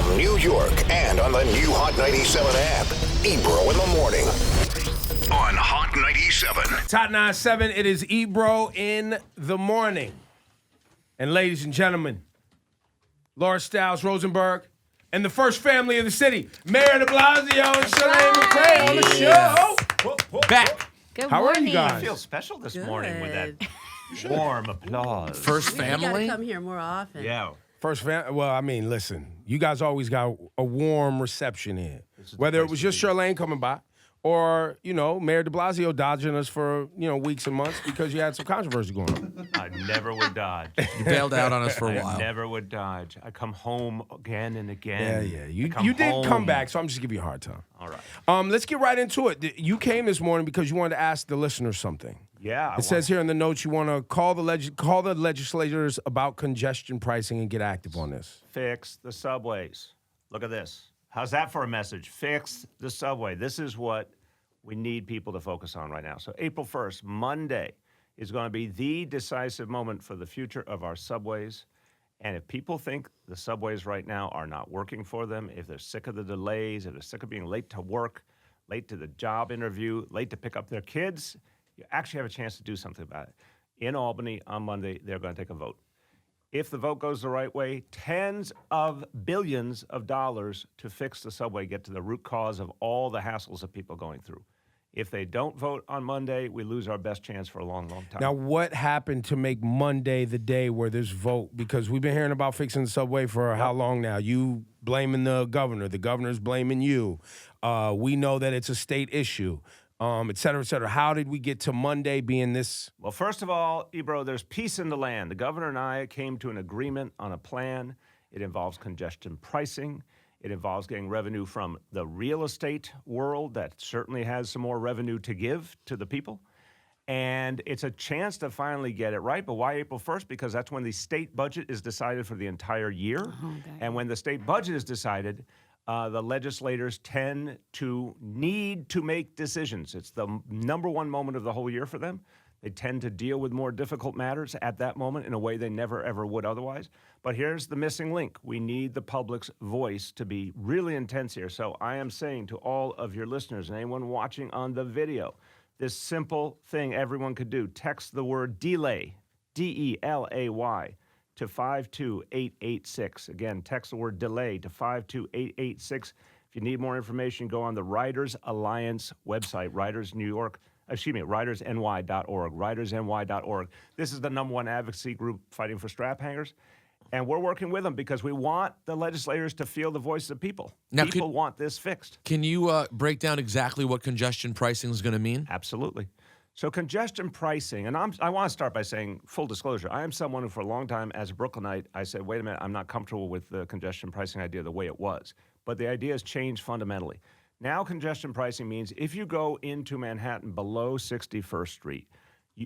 From New York and on the new Hot 97 app, Ebro in the morning on Hot 97. It's Hot 97. It is Ebro in the morning. And ladies and gentlemen, Laura Stiles Rosenberg and the first family of the city, Mayor DeBlasio and Chirlane McCray on the show. Back. Good How morning. are you guys? I feel special this morning with that warm applause. First We family? gotta come here more often. Yeah. Well, I mean, listen, you guys always got a warm reception here. Whether it was just Chirlane coming by or, Mayor DeBlasio dodging us for, weeks and months because you had some controversy going on. I never would dodge. You bailed out on us for a while. I never would dodge. I come home again and again. Yeah. You did come back, so I'm just giving you a hard time. All right. Let's get right into it. You came this morning because you wanted to ask the listeners something. Yeah. It says here in the notes you want to call the legislators about congestion pricing and get active on this. Fix the subways. Look at this. How's that for a message? Fix the subway. This is what we need people to focus on right now. So April 1st, Monday, is going to be the decisive moment for the future of our subways. And if people think the subways right now are not working for them, if they're sick of the delays, if they're sick of being late to work, late to the job interview, late to pick up their kids, you actually have a chance to do something about it. In Albany on Monday, they're going to take a vote. If the vote goes the right way, tens of billions of dollars to fix the subway, get to the root cause of all the hassles that people are going through. If they don't vote on Monday, we lose our best chance for a long, long time. Now, what happened to make Monday the day where there's vote? Because we've been hearing about fixing the subway for how long now? You blaming the governor's blaming you. We know that it's a state issue. Et cetera, et cetera. How did we get to Monday being this? Well, first of all, Ebro, there's peace in the land. The governor and I came to an agreement on a plan. It involves congestion pricing. It involves getting revenue from the real estate world that certainly has some more revenue to give to the people. And it's a chance to finally get it right. But why April 1st? Because that's when the state budget is decided for the entire year. And when the state budget is decided, the legislators tend to need to make decisions. It's the number one moment of the whole year for them. They tend to deal with more difficult matters at that moment in a way they never, ever would otherwise. But here's the missing link. We need the public's voice to be really intense here. So I am saying to all of your listeners and anyone watching on the video, this simple thing everyone could do, text the word delay, D-E-L-A-Y, to 52886. Again, text the word delay to 52886. If you need more information, go on the Riders Alliance website, ridersny.org, ridersny.org. This is the #1 advocacy group fighting for strap hangers. And we're working with them because we want the legislators to feel the voice of people. Now, people want this fixed. Can you break down exactly what congestion pricing is going to mean? Absolutely. So congestion pricing, and I want to start by saying, full disclosure, I am someone who for a long time as a Brooklynite, I said, wait a minute, I'm not comfortable with the congestion pricing idea the way it was. But the idea has changed fundamentally. Now congestion pricing means if you go into Manhattan below 61st Street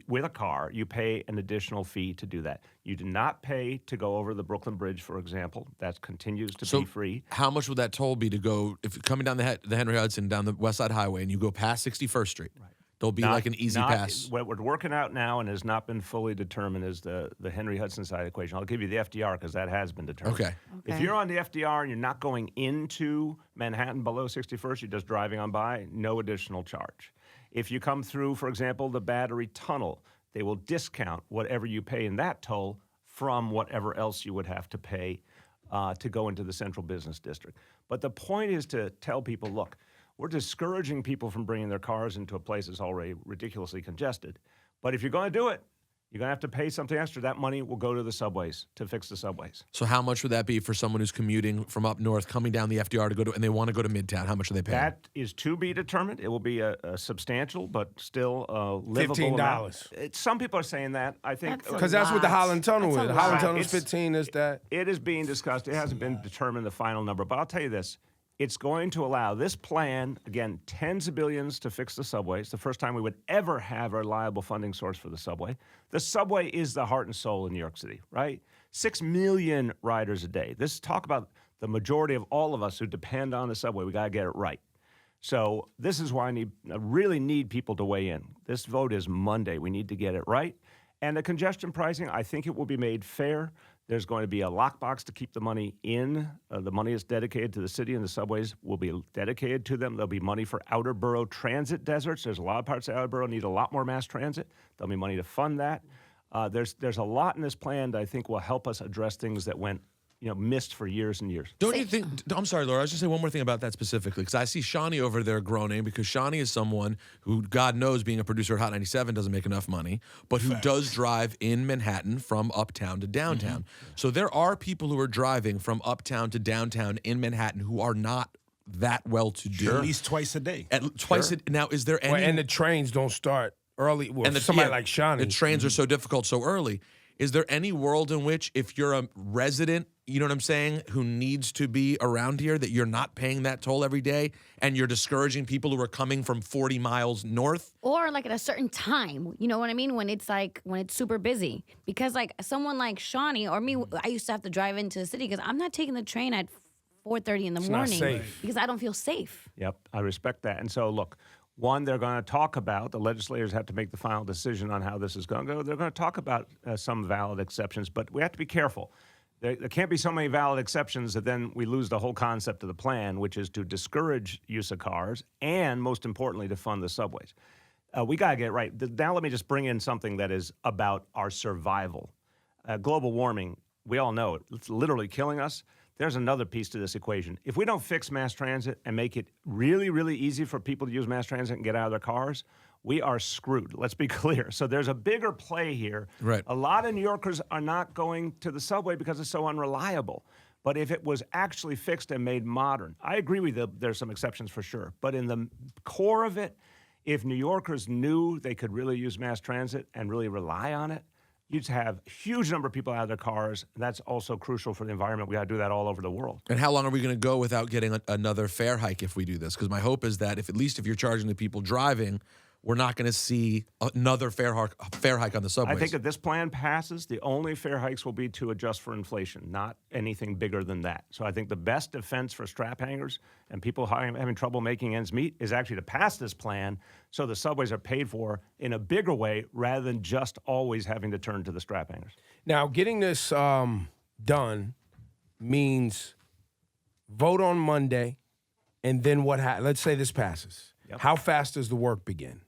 with a car, you pay an additional fee to do that. You do not pay to go over the Brooklyn Bridge, for example. That continues to be free. How much would that toll be to go, if you're coming down the Henry Hudson, down the West Side Highway, and you go past 61st Street? Right. There'll be like an easy pass. What we're working out now and has not been fully determined is the Henry Hudson side equation. I'll give you the FDR because that has been determined. Okay. If you're on the FDR and you're not going into Manhattan below 61st, you're just driving on by, no additional charge. If you come through, for example, the Battery Tunnel, they will discount whatever you pay in that toll from whatever else you would have to pay to go into the Central Business District. But the point is to tell people, look, we're discouraging people from bringing their cars into a place that's already ridiculously congested. But if you're going to do it, you're going to have to pay something extra. That money will go to the subways, to fix the subways. So how much would that be for someone who's commuting from up north, coming down the FDR to go to, and they want to go to Midtown? How much are they paying? That is to be determined. It will be a substantial, but still livable amount. Some people are saying that. I think because that's what the Holland Tunnel is. The Holland Tunnel is 15. Is that? It is being discussed. It hasn't been determined the final number. But I'll tell you this. It's going to allow this plan, again, tens of billions to fix the subway. It's the first time we would ever have a reliable funding source for the subway. The subway is the heart and soul in New York City, right? 6 million riders a day. Talk about the majority of all of us who depend on the subway. We got to get it right. So this is why I really need people to weigh in. This vote is Monday. We need to get it right. And the congestion pricing, I think it will be made fair. There's going to be a lockbox to keep the money in. The money is dedicated to the city, and the subways will be dedicated to them. There'll be money for outer borough transit deserts. There's a lot of parts of outer borough need a lot more mass transit. There'll be money to fund that. There's a lot in this plan that I think will help us address things that went missed for years and years. Don't you think? I'm sorry, Laura. I was just say one more thing about that specifically, because I see Shawnee over there groaning, because Shawnee is someone who, God knows, being a producer at Hot 97 doesn't make enough money, but who does drive in Manhattan from uptown to downtown. So there are people who are driving from uptown to downtown in Manhattan who are not that well to do. At least twice a day. Now, is there any? And the trains don't start early. Well, somebody like Shawnee. The trains are so difficult so early. Is there any world in which, if you're a resident, you know what I'm saying, who needs to be around here, that you're not paying that toll every day and you're discouraging people who are coming from 40 miles north? Or like at a certain time, you know what I mean? When it's super busy. Because like someone like Shawnee or me, I used to have to drive into the city because I'm not taking the train at 4:30 in the morning because I don't feel safe. Yep, I respect that. And so look, one, they're going to talk about, the legislators have to make the final decision on how this is going to go. They're going to talk about some valid exceptions, but we have to be careful. There can't be so many valid exceptions that then we lose the whole concept of the plan, which is to discourage use of cars and, most importantly, to fund the subways. We got to get it right. Now let me just bring in something that is about our survival. Global warming, we all know it. It's literally killing us. There's another piece to this equation. If we don't fix mass transit and make it really, really easy for people to use mass transit and get out of their cars, we are screwed. Let's be clear. So there's a bigger play here. Right. A lot of New Yorkers are not going to the subway because it's so unreliable. But if it was actually fixed and made modern, I agree with you, there's some exceptions for sure. But in the core of it, if New Yorkers knew they could really use mass transit and really rely on it, you'd have a huge number of people out of their cars. And that's also crucial for the environment. We got to do that all over the world. And how long are we going to go without getting another fare hike if we do this? Because my hope is that at least if you're charging the people driving, we're not going to see another fare hike on the subways. I think if this plan passes, the only fare hikes will be to adjust for inflation, not anything bigger than that. So I think the best defense for strap hangers and people having trouble making ends meet is actually to pass this plan so the subways are paid for in a bigger way rather than just always having to turn to the strap hangers. Now, getting this done means vote on Monday, and then what happens? Let's say this passes. Yep. How fast does the work begin?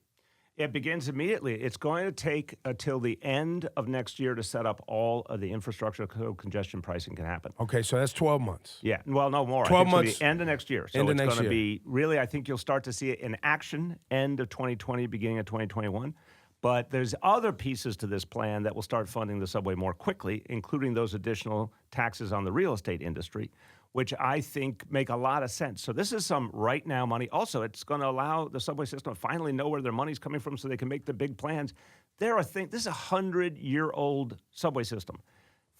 It begins immediately. It's going to take until the end of next year to set up all of the infrastructure so congestion pricing can happen. Okay, so that's 12 months. Yeah, well, no more. 12 I think months. It's the end of next year. So End of it's next going to year. be really, I think you'll start to see it in action end of 2020, beginning of 2021. But there's other pieces to this plan that will start funding the subway more quickly, including those additional taxes on the real estate industry, which I think make a lot of sense. So this is some right now money. Also, it's going to allow the subway system to finally know where their money's coming from so they can make the big plans. This is a 100-year-old subway system.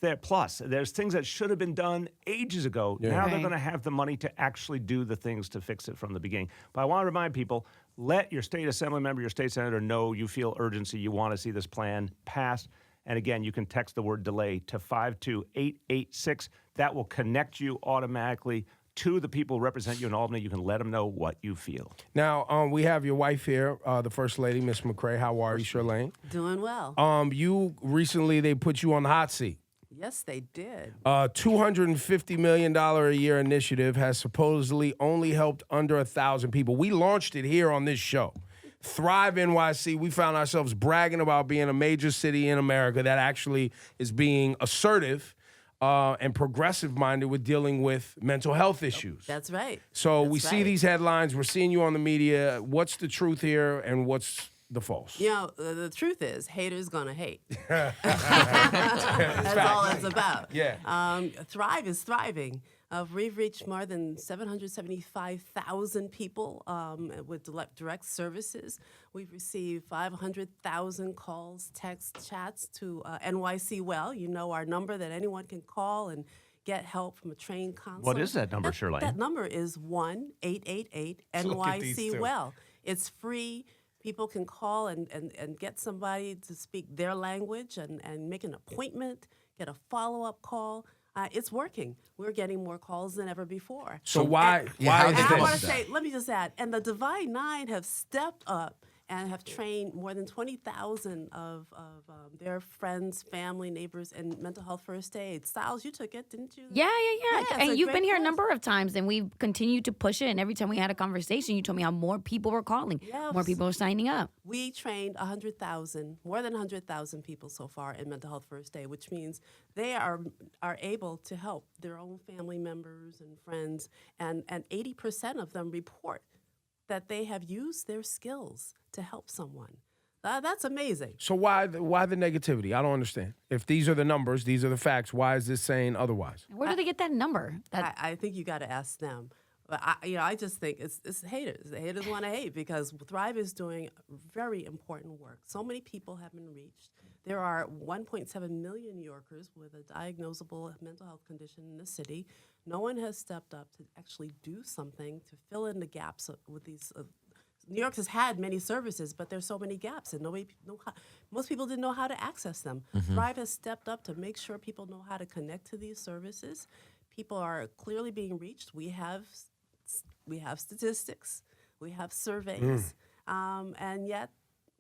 There's things that should have been done ages ago. Yeah. Now they're going to have the money to actually do the things to fix it from the beginning. But I want to remind people, let your state assembly member, your state senator know you feel urgency, you want to see this plan passed. And again, you can text the word delay to 52886. That will connect you automatically to the people who represent you in Albany. You can let them know what you feel. Now, we have your wife here, the First Lady, Miss McCray. How are you, Chirlane? Doing well. You recently, they put you on the hot seat. Yes, they did. $250 million a year initiative has supposedly only helped under 1,000 people. We launched it here on this show. ThriveNYC, we found ourselves bragging about being a major city in America that actually is being assertive and progressive-minded with dealing with mental health issues. That's right. So That's we see right. these headlines. We're seeing you on the media. What's the truth here, and what's the false? You know, the truth is, haters gonna hate. That's all it's about. Yeah. Thrive is thriving. We've reached more than 775,000 people with direct services. We've received 500,000 calls, texts, chats to NYC Well. You know our number that anyone can call and get help from a trained counselor. What is that number, Chirlane? That number is 1-888-NYC Well. It's free. People can call and get somebody to speak their language and make an appointment, get a follow-up call. It's working. We're getting more calls than ever before. So why And is I want this? to say, let me just add, and the Divine Nine have stepped up and have trained more than 20,000 of their friends, family, neighbors in mental health first aid. Styles, you took it, didn't you? Yeah. it's a And you've great been here a course. number of times, and we've continued to push it. And every time we had a conversation, you told me how more people were calling, Yes. more people were signing up. We trained 100,000, more than 100,000 people so far in mental health first aid, which means they are able to help their own family members and friends, and 80% of them report that they have used their skills to help someone. That's amazing. So why the negativity? I don't understand. If these are the numbers, these are the facts, why is this saying otherwise? Where do they get that number? I think you got to ask them. But I just think it's haters. The haters want to hate because Thrive is doing very important work. So many people have been reached. There are 1.7 million New Yorkers with a diagnosable mental health condition in the city. No one has stepped up to actually do something to fill in the gaps with these. New York has had many services, but there's so many gaps, and most people didn't know how to access them. Thrive has stepped up to make sure people know how to connect to these services. People are clearly being reached. We have statistics, we have surveys, and yet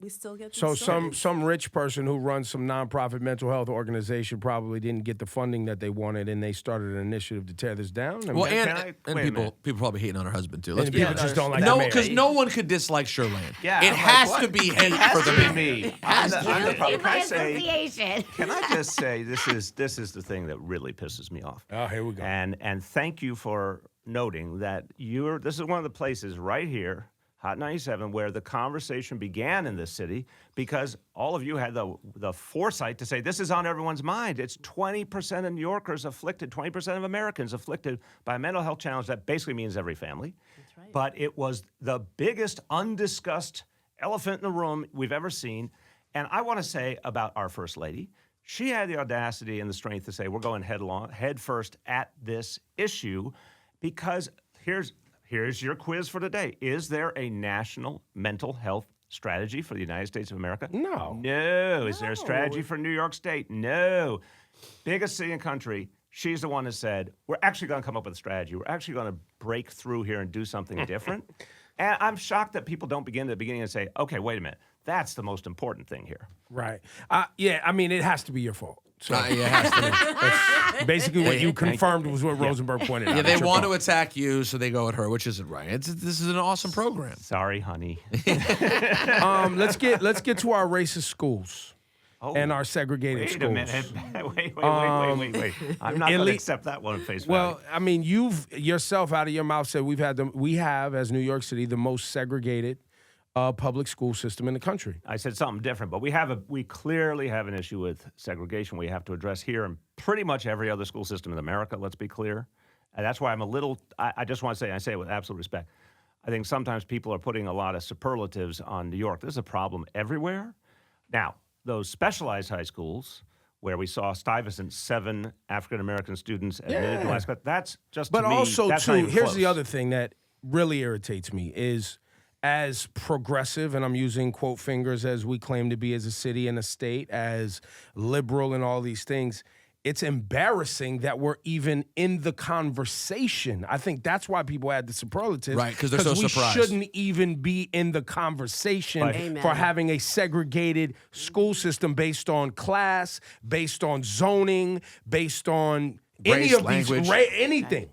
we still get these So stories. some rich person who runs some nonprofit mental health organization probably didn't get the funding that they wanted, and they started an initiative to tear this down. I mean, Well, Can and, I- and wait a people minute. probably hating on her husband too. Let's and be people honest. just don't like No, the because mayor. no one could dislike Chirlane. Yeah, it I'm like, has what? to be It hate has for the to be mayor. me. I'm the problem. Can I say? Association. Can I just say this is the thing that really pisses me off. Oh, here we go. And thank you for noting that this is one of the places right here, Hot 97, where the conversation began in this city, because all of you had the foresight to say this is on everyone's mind. It's 20% of New Yorkers afflicted, 20% of Americans afflicted by a mental health challenge. That basically means every family. That's right. But it was the biggest undiscussed elephant in the room we've ever seen. And I want to say about our First Lady, she had the audacity and the strength to say we're going head first at this issue, because here's your quiz for today. Is there a national mental health strategy for the United States of America? No. No. Is there a strategy for New York State? No. Biggest city and country. She's the one that said, we're actually going to come up with a strategy. We're actually going to break through here and do something different. And I'm shocked that people don't begin at the beginning and say, okay, wait a minute. That's the most important thing here. Right. Yeah, I mean, it has to be your fault. So Yeah, it has to be. that's basically what you confirmed was what Rosenberg pointed out. Yeah, they It's your want to fault. attack you, so they go at her, which isn't right. This is an awesome program. Sorry, honey. Let's get to our racist schools and our segregated Wait schools. a minute. Wait. I'm not going to accept that one at face value. Well, I mean, you've yourself out of your mouth said we have as New York City the most segregated public school system in the country. I said something different, but we clearly have an issue with segregation we have to address here and pretty much every other school system in America, let's be clear. And that's why I just want to say, and I say it with absolute respect, I think sometimes people are putting a lot of superlatives on New York. This is a problem everywhere. Now, those specialized high schools where we saw Stuyvesant 7 African-American students admitted to last class, that's just, But to me, also, that's not too, even here's the close. other thing that really irritates me is as progressive, and I'm using quote fingers as we claim to be as a city and a state, as liberal and all these things, it's embarrassing that we're even in the conversation. I think that's why people add the superlatives. Right, 'cause they're so we surprised. shouldn't even be in the conversation Amen. for having a segregated school system based on class, based on zoning, based on any Race, of these, language. anything.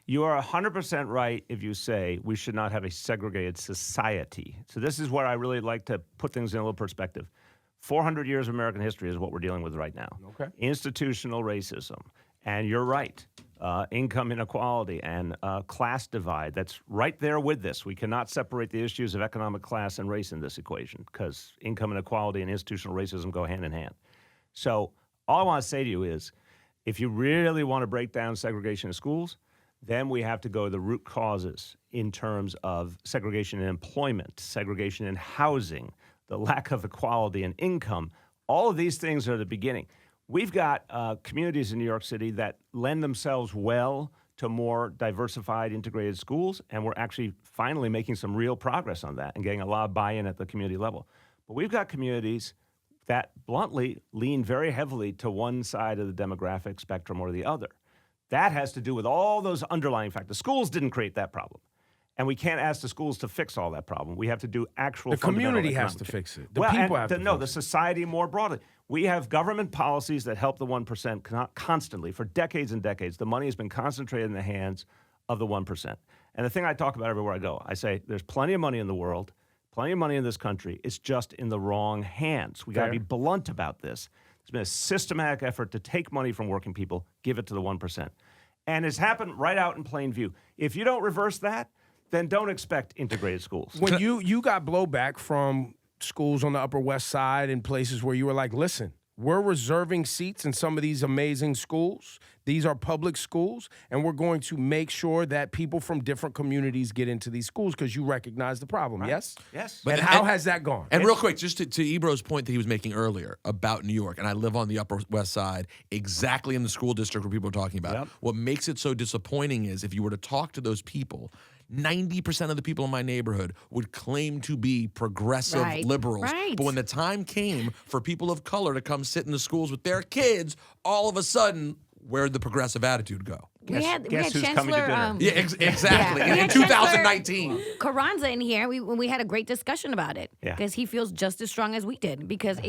You are 100% right if you say we should not have a segregated society. So this is where I really like to put things in a little perspective. 400 years of American history is what we're dealing with right now. Okay. Institutional racism. And you're right. Income inequality and class divide. That's right there with this. We cannot separate the issues of economic class and race in this equation because income inequality and institutional racism go hand in hand. So all I want to say to you is if you really want to break down segregation in schools, then we have to go to the root causes in terms of segregation in employment, segregation in housing, the lack of equality in income. All of these things are the beginning. We've got communities in New York City that lend themselves well to more diversified, integrated schools, and we're actually finally making some real progress on that and getting a lot of buy-in at the community level. But we've got communities that bluntly lean very heavily to one side of the demographic spectrum or the other. That has to do with all those underlying factors. Schools didn't create that problem. And we can't ask the schools to fix all that problem. We have to do actual The community has to change. fix it. The well, people and have to no, fix the it. society more broadly. We have government policies that help the 1% constantly for decades and decades. The money has been concentrated in the hands of the 1%. And the thing I talk about everywhere I go, I say there's plenty of money in the world, plenty of money in this country. It's just in the wrong hands. We got to be blunt about this. There's been a systematic effort to take money from working people, give it to the 1%. And it's happened right out in plain view. If you don't reverse that, then don't expect integrated schools. When you got blowback from schools on the Upper West Side and places where you were like, listen, we're reserving seats in some of these amazing schools. These are public schools, and we're going to make sure that people from different communities get into these schools because you recognize the problem, yes? Yes. And how has that gone? And real quick, just to Ebro's point that he was making earlier about New York, and I live on the Upper West Side, exactly in the school district where people are talking about. Yep. What makes it so disappointing is if you were to talk to those people, 90% of the people in my neighborhood would claim to be progressive liberals. Right. But when the time came for people of color to come sit in the schools with their kids, all of a sudden, where'd the progressive attitude go? We had who's coming to Chancellor. dinner? Yeah, exactly. We In had 2019. Carranza in here. We had a great discussion about it Yeah. because he feels just as strong as we did. Because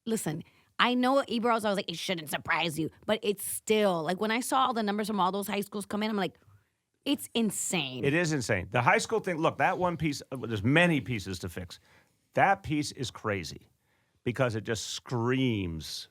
listen, I know Ebro's. I was like, it shouldn't surprise you, but it's still like when I saw all the numbers from all those high schools come in, I'm like, it's insane. It is insane. The high school thing, look, that one piece, there's many pieces to fix. That piece is crazy because it just screams,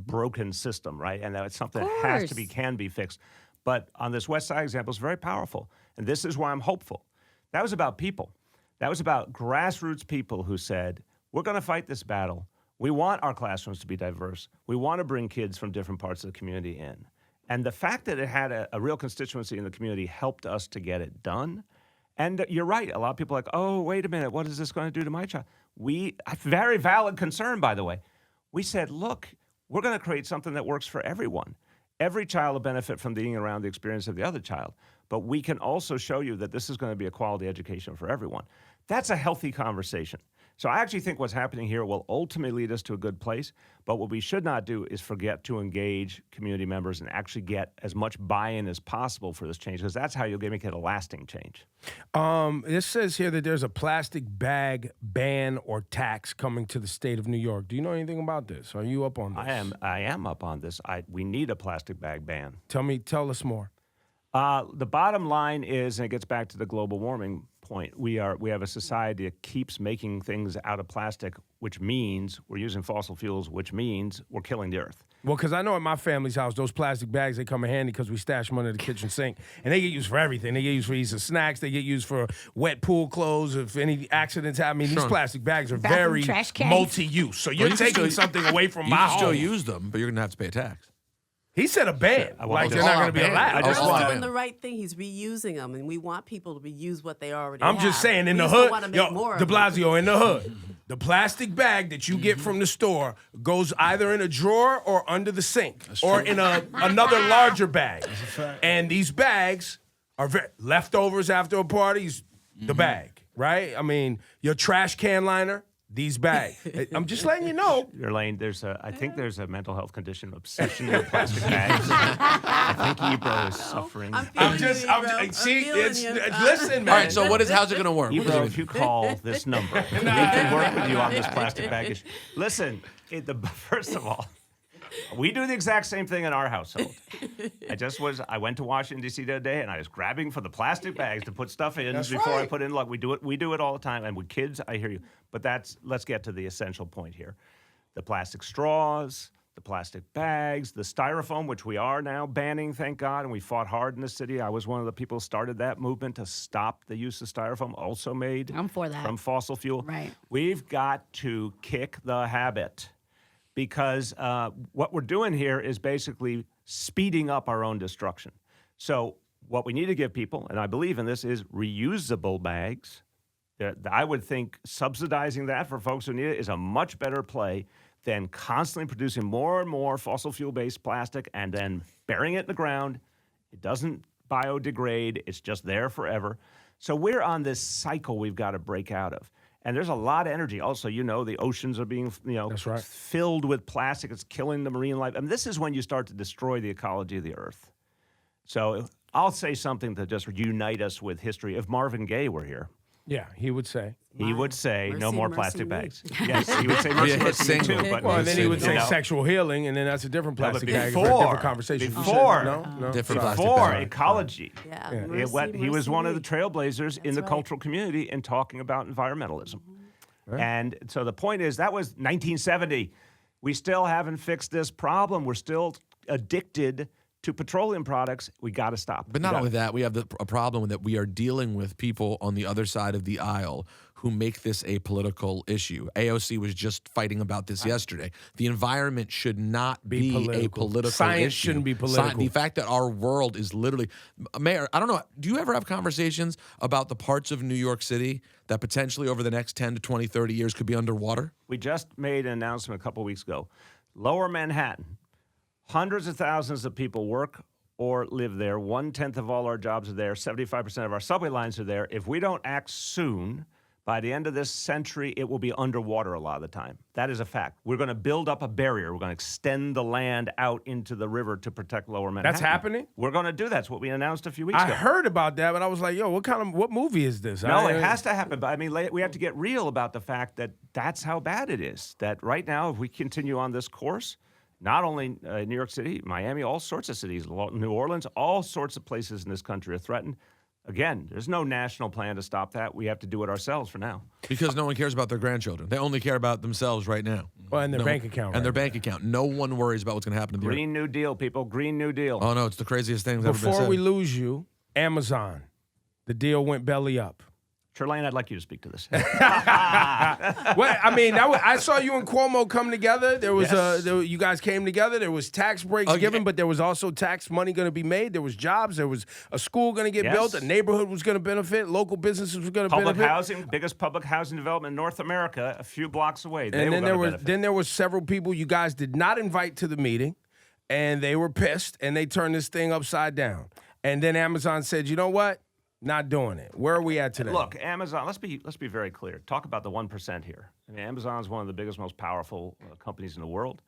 broken system, right? And that's something that has to be, can be fixed. But on this West Side example, it's very powerful. And this is why I'm hopeful. That was about people. That was about grassroots people who said, we're going to fight this battle. We want our classrooms to be diverse. We want to bring kids from different parts of the community in. And the fact that it had a real constituency in the community helped us to get it done. And you're right. A lot of people are like, oh, wait a minute. What is this going to do to my child? A very valid concern, by the way. We said, look, we're going to create something that works for everyone. Every child will benefit from being around the experience of the other child. But we can also show you that this is going to be a quality education for everyone. That's a healthy conversation. So I actually think what's happening here will ultimately lead us to a good place. But what we should not do is forget to engage community members and actually get as much buy-in as possible for this change, because that's how you'll make it a lasting change. This says here that there's a plastic bag ban or tax coming to the state of New York. Do you know anything about this? Are you up on this? I am up on this. We need a plastic bag ban. Tell us more. The bottom line is, and it gets back to the global warming point, we have a society that keeps making things out of plastic, which means we're using fossil fuels, which means we're killing the earth. Well, because I know at my family's house, those plastic bags, they come in handy because we stash them under the kitchen sink. And they get used for everything. They get used for eating snacks. They get used for wet pool clothes. If any accidents happen, these plastic bags are very trash cans. multi-use. So you're taking something away from You my can home. still use them, but you're going to have to pay a tax. He said a ban. Like they're not going to be allowed. He's doing the right thing. He's reusing them, and we want people to reuse what they already have. I'm just saying, in We the just don't hood, wanna make more of them. DeBlasio, in the hood, the plastic bag that you get from the store goes either in a drawer or under the sink or in another larger bag. And these bags are leftovers after a party's the bag, right? I mean, your trash can liner, these bags. I'm just letting you know. Elaine, I think there's a mental health condition, obsession with plastic bags. I think Ebro is suffering. Listen, man. All right, so how's it going to work? Ebro, if you call this number, we can work with you on this plastic bag issue. Listen, first of all, we do the exact same thing in our household. I went to Washington, D.C. the other day, and I was grabbing for the plastic bags to put stuff in before I put in. Look, we do it all the time. And with kids, I hear you. But let's get to the essential point here. The plastic straws, the plastic bags, the styrofoam, which we are now banning, thank God, and we fought hard in the city. I was one of the people who started that movement to stop the use of styrofoam, also made I'm for that. from fossil fuel. Right. We've got to kick the habit. Because what we're doing here is basically speeding up our own destruction. So what we need to give people, and I believe in this, is reusable bags. I would think subsidizing that for folks who need it is a much better play than constantly producing more and more fossil fuel-based plastic and then burying it in the ground. It doesn't biodegrade. It's just there forever. So we're on this cycle we've got to break out of. And there's a lot of energy. Also, the oceans are being, That's right. filled with plastic. It's killing the marine life. And this is when you start to destroy the ecology of the earth. So I'll say something to just unite us with history. If Marvin Gaye were here, Yeah, he would say. he would say no Mercy, more mercy plastic me. bags. Yes, he would say mercy, Yeah, mercy me single. too. But Well, and then he would you say know, sexual healing, and then that's a different but plastic bag for a before- different conversation. before- No. Different plastic before bag. ecology. Yeah. Yeah. Mercy, He was mercy one of me. the trailblazers in the right. cultural community in talking about environmentalism. And so the point is, that was 1970. We still haven't fixed this problem. We're still addicted to petroleum products. We got to stop. But not only that, we have a problem that we are dealing with people on the other side of the aisle who make this a political issue. AOC was just fighting about this yesterday. The environment should not be a political Science issue. shouldn't be political. The fact that our world is literally, Mayor, I don't know, do you ever have conversations about the parts of New York City that potentially over the next 10 to 20, 30 years could be underwater? We just made an announcement a couple weeks ago. Lower Manhattan, hundreds of thousands of people work or live there. 1/10 of all our jobs are there. 75% of our subway lines are there. If we don't act soon, by the end of this century, it will be underwater a lot of the time. That is a fact. We're going to build up a barrier. We're going to extend the land out into the river to protect Lower Manhattan. That's happening? We're going to do that. That's what we announced a few weeks I ago. heard about that, but I was like, yo, what movie is this? No, it has to happen. But I mean, we have to get real about the fact that that's how bad it is. That right now, if we continue on this course, not only New York City, Miami, all sorts of cities, New Orleans, all sorts of places in this country are threatened. Again, there's no national plan to stop that. We have to do it ourselves for now. Because no one cares about their grandchildren. They only care about themselves right now. Well, and their bank account. And their bank account. No one worries about what's going to happen to the earth. Green New Deal, people. Green New Deal. Oh, no, it's the craziest thing that's ever been Before said. we lose you, Amazon, the deal went belly up. Chirlane, I'd like you to speak to this. Well, I mean, I saw you and Cuomo come together. There was Yes. you guys came together. There was tax breaks given, but there was also tax money going to be made. There was jobs. There was a school going to get Yes. built. A neighborhood was going to benefit. Local businesses were going to Public benefit. housing, biggest public housing development in North America, a few blocks away. They And were then gonna benefit. there was several people you guys did not invite to the meeting, and they were pissed, and they turned this thing upside down. And then Amazon said, you know what? Not doing it. Where are we at today? Look, Amazon. Let's be very clear. Talk about the 1% here. I mean, Amazon is one of the biggest, most powerful companies in the world,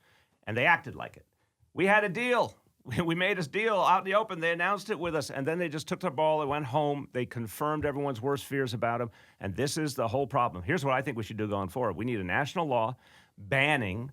and they acted like it. We had a deal. We made a deal out in the open. They announced it with us, and then they just took their ball and went home. They confirmed everyone's worst fears about them, and this is the whole problem. Here's what I think we should do going forward. We need a national law banning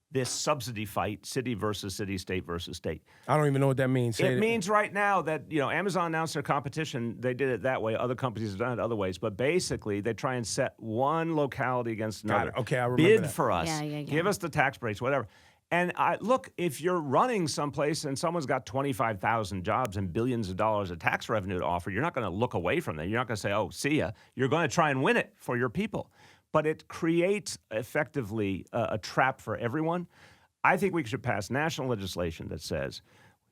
this subsidy fight, city versus city, state versus state. I don't even know what that means. Say It means right now that, Amazon announced their competition. They did it that way. Other companies have done it other ways. But basically, they try and set one locality against another. it. Okay, I remember Bid that. for us. Yeah. Give us the tax breaks, whatever. And look, if you're running someplace and someone's got 25,000 jobs and billions of dollars of tax revenue to offer, you're not going to look away from that. You're not going to say, oh, see ya. You're going to try and win it for your people. But it creates effectively a trap for everyone. I think we should pass national legislation that says,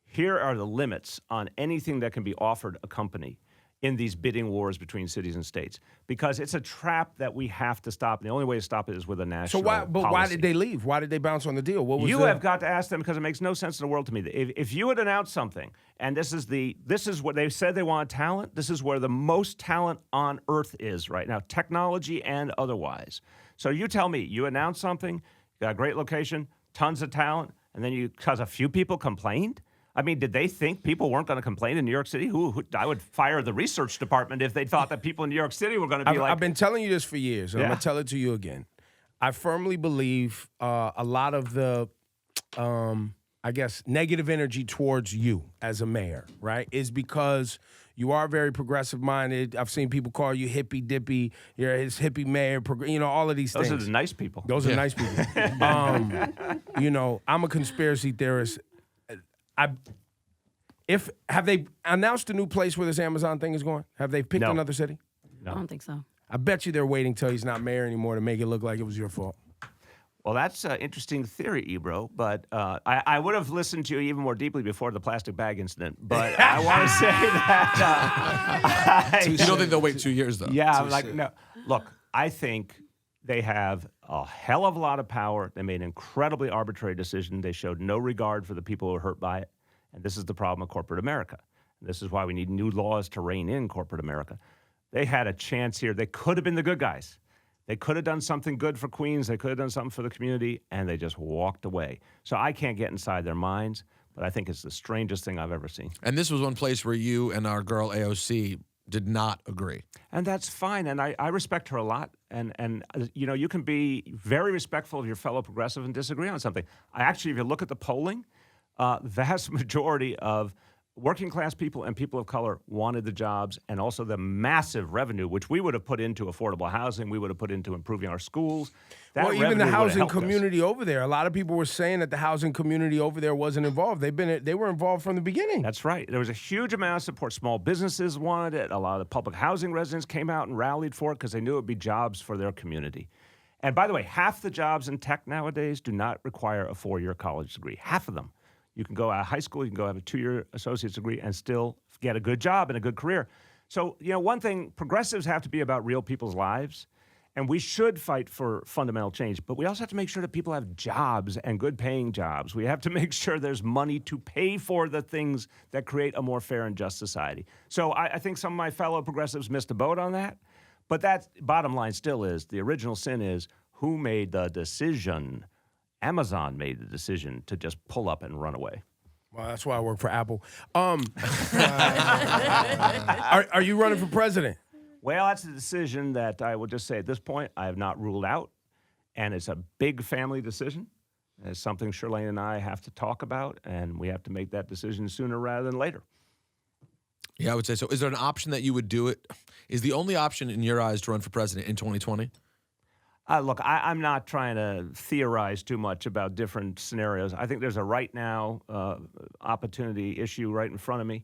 here are the limits on anything that can be offered a company in these bidding wars between cities and states, because it's a trap that we have to stop. And the only way to stop it is with a national why policy. did they leave? Why did they bounce on the deal? What was You the- have got to ask them, because it makes no sense in the world to me. If you had announced something, and this is what they said they want talent, this is where the most talent on earth is right now, technology and otherwise. So you tell me, you announced something, you got a great location, tons of talent, and then because a few people complained? I mean, did they think people weren't going to complain in New York City? I would fire the research department if they thought that people in New York City were going to be I've been telling you this for years, and I'm Yeah. going to tell it to you again. I firmly believe a lot of the, I guess, negative energy towards you as a mayor, right, is because you are very progressive-minded. I've seen people call you hippy-dippy. You're his hippie mayor, all of these Those things. are the nice people. Those are nice people. I'm a conspiracy theorist. Have they announced a new place where this Amazon thing is going? Have they picked No. another city? I don't think so. I bet you they're waiting till he's not mayor anymore to make it look like it was your fault. Well, that's an interesting theory, Ebro, but I would have listened to you even more deeply before the plastic bag incident. But I want to say that... You don't think they'll wait 2 years, though? Yeah, no. Look, I think they have a hell of a lot of power. They made an incredibly arbitrary decision. They showed no regard for the people who were hurt by it. And this is the problem of corporate America. This is why we need new laws to rein in corporate America. They had a chance here. They could have been the good guys. They could have done something good for Queens. They could have done something for the community, and they just walked away. So I can't get inside their minds. but I think it's the strangest thing I've ever seen. And this was one place where you and our girl AOC did not agree. And that's fine, and I respect her a lot. And you know, you can be very respectful of your fellow progressive and disagree on something. If you look at the polling, vast majority of working class people and people of color wanted the jobs and also the massive revenue, which we would have put into affordable housing, we would have put into improving our schools. That well, even the revenue would have housing helped us. community over there, a lot of people were saying that the housing community over there wasn't involved. They were involved from the beginning. That's right. There was a huge amount of support. Small businesses wanted it. A lot of the public housing residents came out and rallied for it because they knew it would be jobs for their community. And by the way, half the jobs in tech nowadays do not require a 4-year college degree. Half of them. You can go out of high school, you can go have a 2-year associate's degree and still get a good job and a good career. So, you know, one thing, progressives have to be about real people's lives, and we should fight for fundamental change, but we also have to make sure that people have jobs and good paying jobs. We have to make sure there's money to pay for the things that create a more fair and just society. So I think some of my fellow progressives missed the boat on that, but that bottom line still is, the original sin is, who made the decision? Amazon made the decision to just pull up and run away. Well, that's why I work for Apple. Are you running for president? Well, that's a decision that I will just say at this point I have not ruled out, and it's a big family decision. It's something Chirlane and I have to talk about, and we have to make that decision sooner rather than later. Yeah, I would say so. Is there an option that you would do it? Is the only option in your eyes to run for president in 2020? Look, I'm not trying to theorize too much about different scenarios. I think there's a right now opportunity issue right in front of me.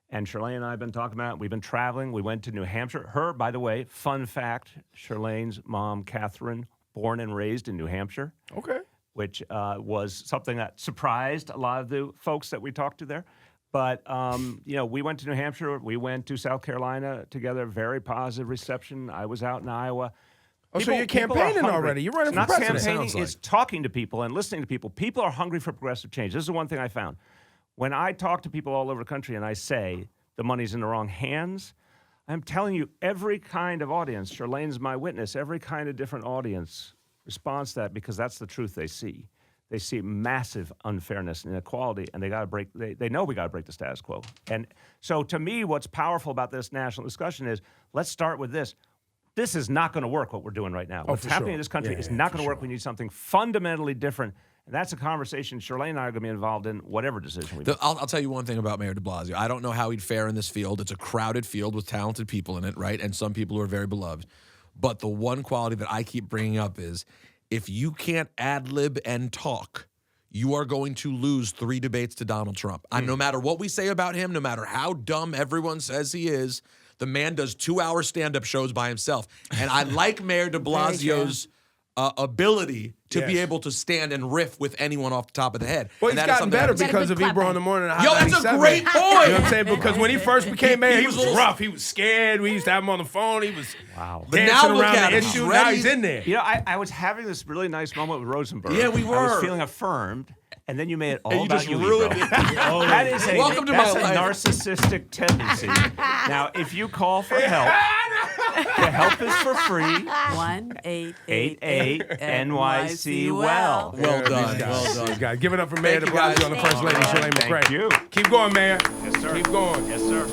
And Chirlane and I have been talking about it. We've been traveling. We went to New Hampshire. Her, by the way, fun fact, Chirlane's mom, Catherine, born and raised in New Hampshire. Okay. Which was something that surprised a lot of the folks that we talked to there. But, you know, we went to New Hampshire. We went to South Carolina together. Very positive reception. I was out in Iowa. Oh, so you're campaigning already. You're running for president. It's not campaigning. Sounds like. It's talking to people and listening to people. People are hungry for progressive change. This is the one thing I found. When I talk to people all over the country and I say the money's in the wrong hands, I'm telling you, every kind of audience, Chirlane's my witness, every kind of different audience responds to that because that's the truth they see. They see massive unfairness and inequality, and they know we got to break the status quo. And so to me, what's powerful about this national discussion is, let's start with this. This is not going to work, what we're doing right now. What's happening in this country is not going to work. We need something fundamentally different. And that's a conversation Chirlane and I are going to be involved in, whatever decision we make. I'll tell you one thing about Mayor DeBlasio. I don't know how he'd fare in this field. It's a crowded field with talented people in it, right? And some people who are very beloved. But the one quality that I keep bringing up is, if you can't ad-lib and talk, you are going to lose 3 debates to Donald Trump. And no matter what we say about him, no matter how dumb everyone says he is, the man does 2-hour stand-up shows by himself. And I like Mayor de Blasio's ability to be able to stand and riff with anyone off the top of the head. Well, and he's that is gotten something better that- because of Ebro in the Morning. Yo, that's a 97. great point. You know what I'm saying? Because when he first became mayor, he was little- rough. He was scared. We used to have him on the phone. He was But dancing now look around at the him. He's issue. Now ready. he's in there. You know, I was having this really nice moment with Rosenberg. Yeah, we I were. was feeling affirmed, and then you made it all And you about just you, ruined Ebro. it. That is Welcome to that's my a life. narcissistic tendency. Now, if you call for help, the help is for free. 1-888 NYC well. Well done. These Well done. guys. Give it up for Mayor Thank de you, guys. Blasio and the First Lady, Chirlane McCray. Thank you. Keep going, Mayor. Yes, sir. Keep going. Yes, sir.